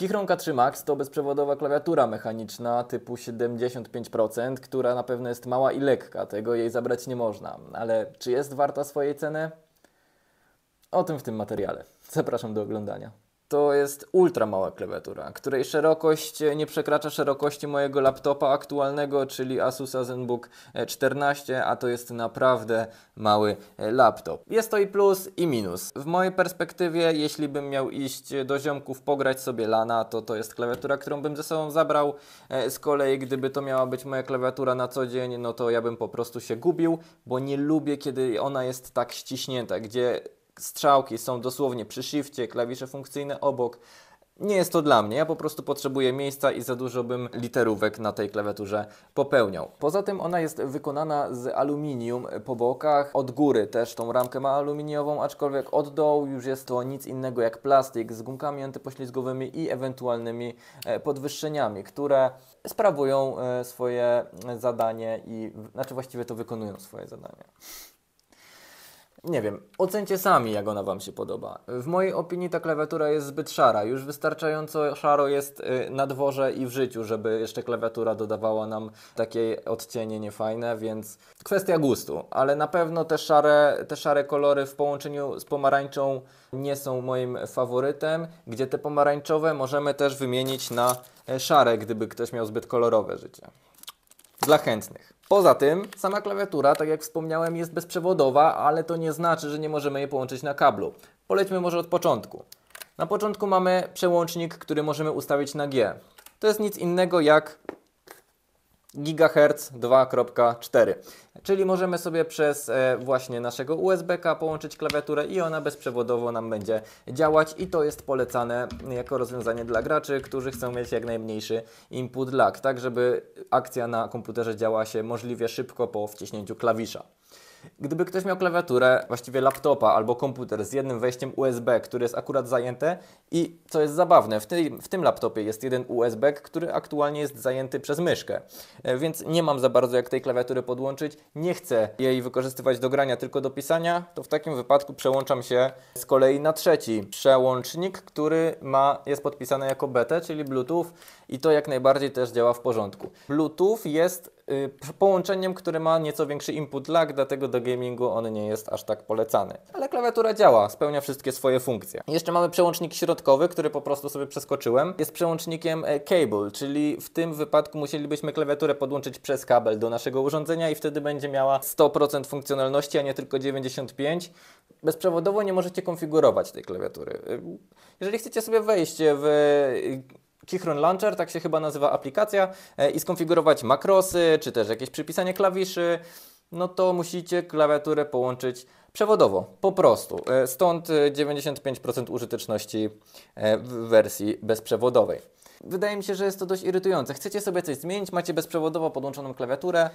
Kichron K3 Max to bezprzewodowa klawiatura mechaniczna typu 75%, która na pewno jest mała i lekka, tego jej zabrać nie można. Ale czy jest warta swojej ceny? O tym w tym materiale. Zapraszam do oglądania. To jest ultra mała klawiatura, której szerokość nie przekracza szerokości mojego laptopa aktualnego, czyli Asusa ZenBook 14, a to jest naprawdę mały laptop. Jest to i plus, i minus. W mojej perspektywie, jeśli bym miał iść do ziomków pograć sobie lana, to jest klawiatura, którą bym ze sobą zabrał. Z kolei, gdyby to miała być moja klawiatura na co dzień, no to ja bym po prostu się gubił, bo nie lubię, kiedy ona jest tak ściśnięta, gdzie strzałki są dosłownie przy shifcie, klawisze funkcyjne obok. Nie jest to dla mnie, ja po prostu potrzebuję miejsca i za dużo bym literówek na tej klawiaturze popełniał. Poza tym ona jest wykonana z aluminium po bokach, od góry też tą ramkę ma aluminiową, aczkolwiek od dołu już jest to nic innego jak plastik z gumkami antypoślizgowymi i ewentualnymi podwyższeniami, które sprawują swoje zadanie i właściwie to wykonują swoje zadanie. Nie wiem, ocencie sami, jak ona Wam się podoba. W mojej opinii ta klawiatura jest zbyt szara. Już wystarczająco szaro jest na dworze i w życiu, żeby jeszcze klawiatura dodawała nam takie odcienie niefajne, więc kwestia gustu. Ale na pewno te szare kolory w połączeniu z pomarańczą nie są moim faworytem, gdzie te pomarańczowe możemy też wymienić na szare, gdyby ktoś miał zbyt kolorowe życie. Dla chętnych. Poza tym sama klawiatura, tak jak wspomniałem, jest bezprzewodowa, ale to nie znaczy, że nie możemy jej połączyć na kablu. Polećmy może od początku. Na początku mamy przełącznik, który możemy ustawić na G. To jest nic innego jak GHz 2.4, czyli możemy sobie przez właśnie naszego USB-ka połączyć klawiaturę i ona bezprzewodowo nam będzie działać i to jest polecane jako rozwiązanie dla graczy, którzy chcą mieć jak najmniejszy input lag, tak żeby akcja na komputerze działa się możliwie szybko po wciśnięciu klawisza. Gdyby ktoś miał klawiaturę, właściwie laptopa albo komputer z jednym wejściem USB, który jest akurat zajęte i co jest zabawne, w tym laptopie jest jeden USB, który aktualnie jest zajęty przez myszkę, więc nie mam za bardzo jak tej klawiatury podłączyć, nie chcę jej wykorzystywać do grania, tylko do pisania, to w takim wypadku przełączam się z kolei na trzeci przełącznik, który jest podpisany jako BT, czyli Bluetooth i to jak najbardziej też działa w porządku. Bluetooth jest połączeniem, które ma nieco większy input lag, dlatego do gamingu on nie jest aż tak polecany. Ale klawiatura działa, spełnia wszystkie swoje funkcje. Jeszcze mamy przełącznik środkowy, który po prostu sobie przeskoczyłem. Jest przełącznikiem cable, czyli w tym wypadku musielibyśmy klawiaturę podłączyć przez kabel do naszego urządzenia i wtedy będzie miała 100% funkcjonalności, a nie tylko 95%. Bezprzewodowo nie możecie konfigurować tej klawiatury. Jeżeli chcecie sobie wejść w Kichron Launcher, tak się chyba nazywa aplikacja, i skonfigurować makrosy, czy też jakieś przypisanie klawiszy, no to musicie klawiaturę połączyć przewodowo, po prostu. Stąd 95% użyteczności w wersji bezprzewodowej. Wydaje mi się, że jest to dość irytujące. Chcecie sobie coś zmienić, macie bezprzewodowo podłączoną klawiaturę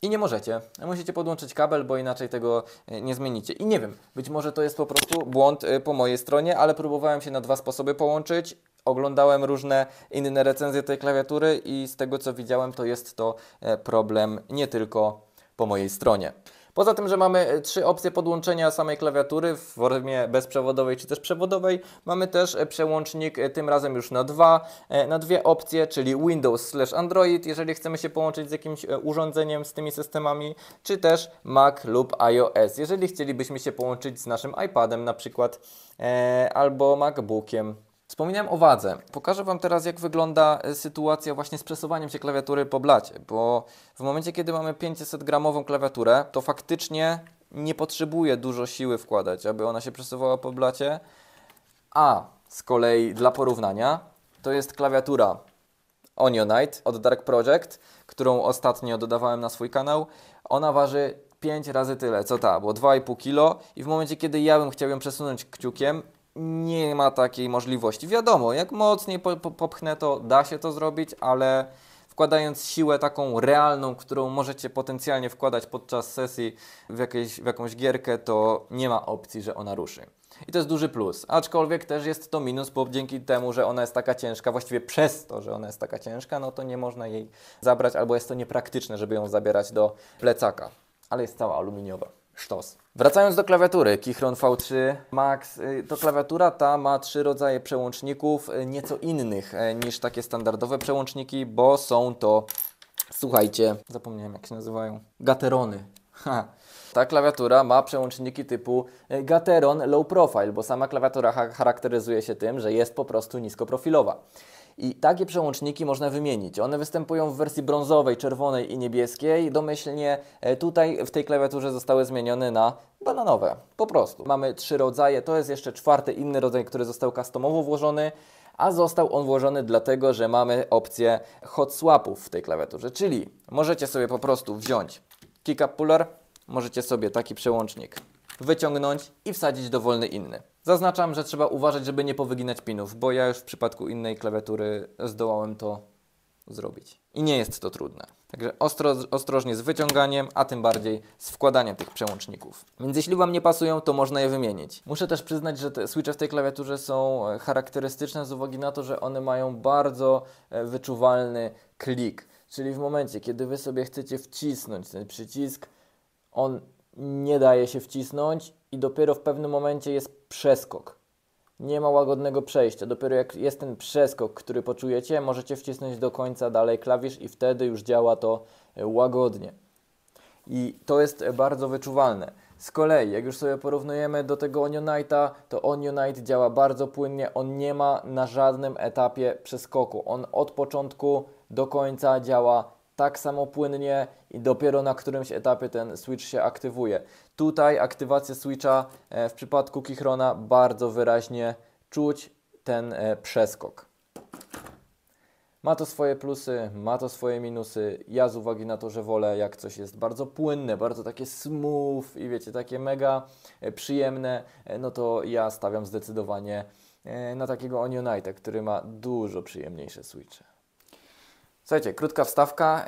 i nie możecie. Musicie podłączyć kabel, bo inaczej tego nie zmienicie. I nie wiem, być może to jest po prostu błąd po mojej stronie, ale próbowałem się na dwa sposoby połączyć. Oglądałem różne inne recenzje tej klawiatury i z tego co widziałem, to jest to problem nie tylko po mojej stronie. Poza tym, że mamy trzy opcje podłączenia samej klawiatury w formie bezprzewodowej czy też przewodowej, mamy też przełącznik tym razem już na dwie opcje, czyli Windows/Android, jeżeli chcemy się połączyć z jakimś urządzeniem z tymi systemami, czy też Mac lub iOS, jeżeli chcielibyśmy się połączyć z naszym iPadem na przykład albo MacBookiem. Wspominałem o wadze. Pokażę Wam teraz, jak wygląda sytuacja właśnie z przesuwaniem się klawiatury po blacie, bo w momencie, kiedy mamy 500-gramową klawiaturę, to faktycznie nie potrzebuje dużo siły wkładać, aby ona się przesuwała po blacie, a z kolei dla porównania to jest klawiatura Onionite od Dark Project, którą ostatnio dodawałem na swój kanał. Ona waży 5 razy tyle co ta, bo 2,5 kg i w momencie, kiedy ja bym chciał ją przesunąć kciukiem, nie ma takiej możliwości. Wiadomo, jak mocniej popchnę, to da się to zrobić, ale wkładając siłę taką realną, którą możecie potencjalnie wkładać podczas sesji w jakąś gierkę, to nie ma opcji, że ona ruszy. I to jest duży plus. Aczkolwiek też jest to minus, bo dzięki temu, że ona jest taka ciężka, właściwie przez to, że ona jest taka ciężka, no to nie można jej zabrać, albo jest to niepraktyczne, żeby ją zabierać do plecaka. Ale jest cała aluminiowa. Sztos. Wracając do klawiatury, Keychron V3 Max, to klawiatura ta ma 3 rodzaje przełączników, nieco innych niż takie standardowe przełączniki, bo są to, słuchajcie, zapomniałem jak się nazywają, Gaterony. Ha. Ta klawiatura ma przełączniki typu Gateron Low Profile, bo sama klawiatura charakteryzuje się tym, że jest po prostu niskoprofilowa. I takie przełączniki można wymienić. One występują w wersji brązowej, czerwonej i niebieskiej. Domyślnie tutaj w tej klawiaturze zostały zmienione na bananowe. Po prostu. Mamy 3 rodzaje. To jest jeszcze 4. inny rodzaj, który został customowo włożony. A został on włożony dlatego, że mamy opcję hot swapów w tej klawiaturze. Czyli możecie sobie po prostu wziąć keycap puller, możecie sobie taki przełącznik wyciągnąć i wsadzić dowolny inny. Zaznaczam, że trzeba uważać, żeby nie powyginać pinów, bo ja już w przypadku innej klawiatury zdołałem to zrobić. I nie jest to trudne. Także ostrożnie z wyciąganiem, a tym bardziej z wkładaniem tych przełączników. Więc jeśli Wam nie pasują, to można je wymienić. Muszę też przyznać, że te switche w tej klawiaturze są charakterystyczne z uwagi na to, że one mają bardzo wyczuwalny klik. Czyli w momencie, kiedy Wy sobie chcecie wcisnąć ten przycisk, on nie daje się wcisnąć i dopiero w pewnym momencie jest przeskok. Nie ma łagodnego przejścia. Dopiero jak jest ten przeskok, który poczujecie, możecie wcisnąć do końca dalej klawisz i wtedy już działa to łagodnie. I to jest bardzo wyczuwalne. Z kolei, jak już sobie porównujemy do tego Onionite'a, to Onionite działa bardzo płynnie. On nie ma na żadnym etapie przeskoku. On od początku do końca działa tak samo płynnie i dopiero na którymś etapie ten switch się aktywuje. Tutaj aktywację switcha w przypadku Keychrona bardzo wyraźnie czuć ten przeskok. Ma to swoje plusy, ma to swoje minusy. Ja z uwagi na to, że wolę jak coś jest bardzo płynne, bardzo takie smooth i wiecie, takie mega przyjemne, no to ja stawiam zdecydowanie na takiego Onionite'a, który ma dużo przyjemniejsze switche. Słuchajcie, krótka wstawka,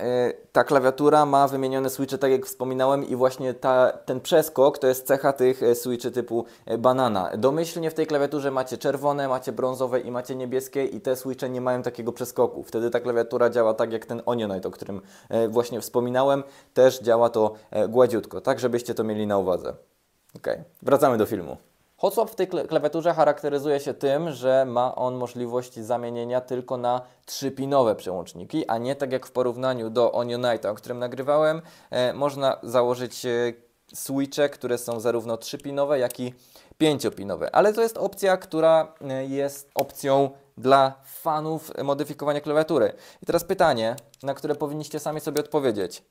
ta klawiatura ma wymienione switche, tak jak wspominałem i właśnie ten przeskok to jest cecha tych switchy typu banana. Domyślnie w tej klawiaturze macie czerwone, macie brązowe i macie niebieskie i te switche nie mają takiego przeskoku. Wtedy ta klawiatura działa tak jak ten Onionite, o którym właśnie wspominałem, też działa to gładziutko, tak żebyście to mieli na uwadze. Ok, wracamy do filmu. Hot swap w tej klawiaturze charakteryzuje się tym, że ma on możliwość zamienienia tylko na 3-pinowe przełączniki, a nie tak jak w porównaniu do Onionite'a, o którym nagrywałem, można założyć switche, które są zarówno 3-pinowe, jak i 5-pinowe. Ale to jest opcja, która jest opcją dla fanów modyfikowania klawiatury. I teraz pytanie, na które powinniście sami sobie odpowiedzieć.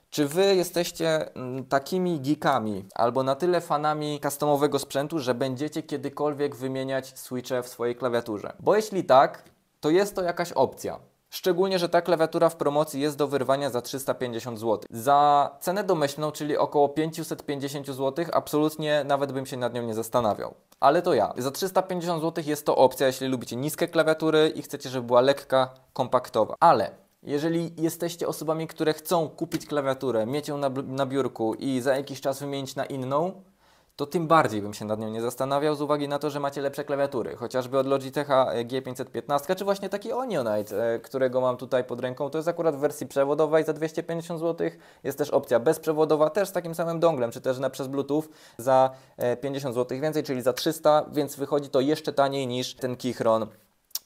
Czy Wy jesteście takimi geekami albo na tyle fanami customowego sprzętu, że będziecie kiedykolwiek wymieniać switche w swojej klawiaturze? Bo jeśli tak, to jest to jakaś opcja. Szczególnie, że ta klawiatura w promocji jest do wyrwania za 350 zł. Za cenę domyślną, czyli około 550 zł, absolutnie nawet bym się nad nią nie zastanawiał. Ale to ja. Za 350 zł jest to opcja, jeśli lubicie niskie klawiatury i chcecie, żeby była lekka, kompaktowa. Ale jeżeli jesteście osobami, które chcą kupić klawiaturę, mieć ją na biurku i za jakiś czas wymienić na inną, to tym bardziej bym się nad nią nie zastanawiał z uwagi na to, że macie lepsze klawiatury. Chociażby od Logitecha G515, czy właśnie taki Onionite, którego mam tutaj pod ręką. To jest akurat w wersji przewodowej za 250 zł. Jest też opcja bezprzewodowa, też z takim samym donglem, czy też przez Bluetooth za 50 zł więcej, czyli za 300, więc wychodzi to jeszcze taniej niż ten Keychron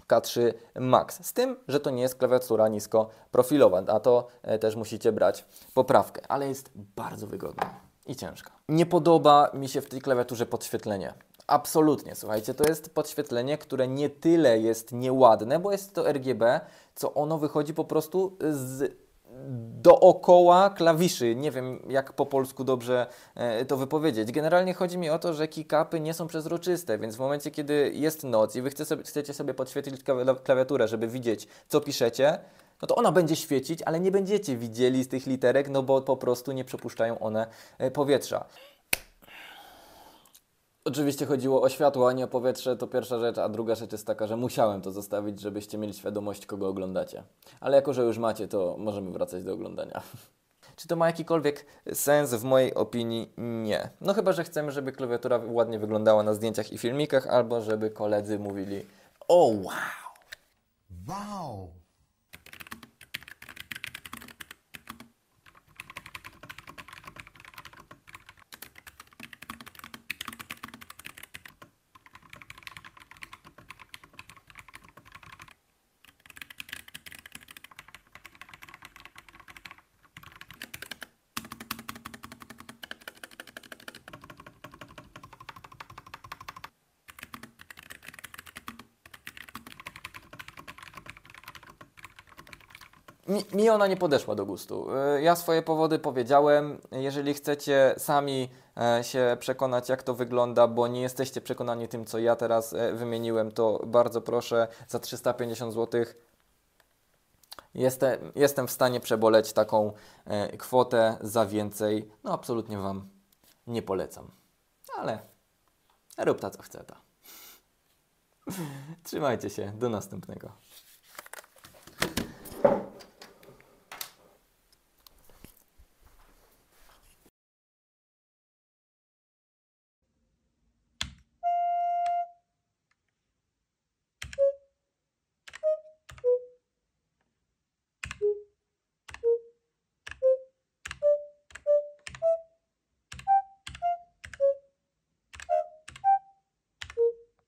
K3 Max. Z tym, że to nie jest klawiatura niskoprofilowa, a to też musicie brać poprawkę, ale jest bardzo wygodna i ciężka. Nie podoba mi się w tej klawiaturze podświetlenie. Absolutnie, słuchajcie, to jest podświetlenie, które nie tyle jest nieładne, bo jest to RGB, co ono wychodzi po prostu dookoła klawiszy. Nie wiem, jak po polsku dobrze to wypowiedzieć. Generalnie chodzi mi o to, że keycapy nie są przezroczyste, więc w momencie, kiedy jest noc i Wy chcecie sobie podświetlić klawiaturę, żeby widzieć, co piszecie, no to ona będzie świecić, ale nie będziecie widzieli z tych literek, no bo po prostu nie przepuszczają one powietrza. Oczywiście chodziło o światło, a nie o powietrze, to pierwsza rzecz, a druga rzecz jest taka, że musiałem to zostawić, żebyście mieli świadomość, kogo oglądacie. Ale jako, że już macie, to możemy wracać do oglądania. Czy to ma jakikolwiek sens? W mojej opinii nie. No chyba, że chcemy, żeby klawiatura ładnie wyglądała na zdjęciach i filmikach, albo żeby koledzy mówili: o wow! Wow! Mi ona nie podeszła do gustu. Ja swoje powody powiedziałem. Jeżeli chcecie sami się przekonać, jak to wygląda, bo nie jesteście przekonani tym, co ja teraz wymieniłem, to bardzo proszę, za 350 zł jestem w stanie przeboleć taką kwotę. Za więcej, no absolutnie Wam nie polecam. Ale rób ta, co chce ta. Trzymajcie się, do następnego.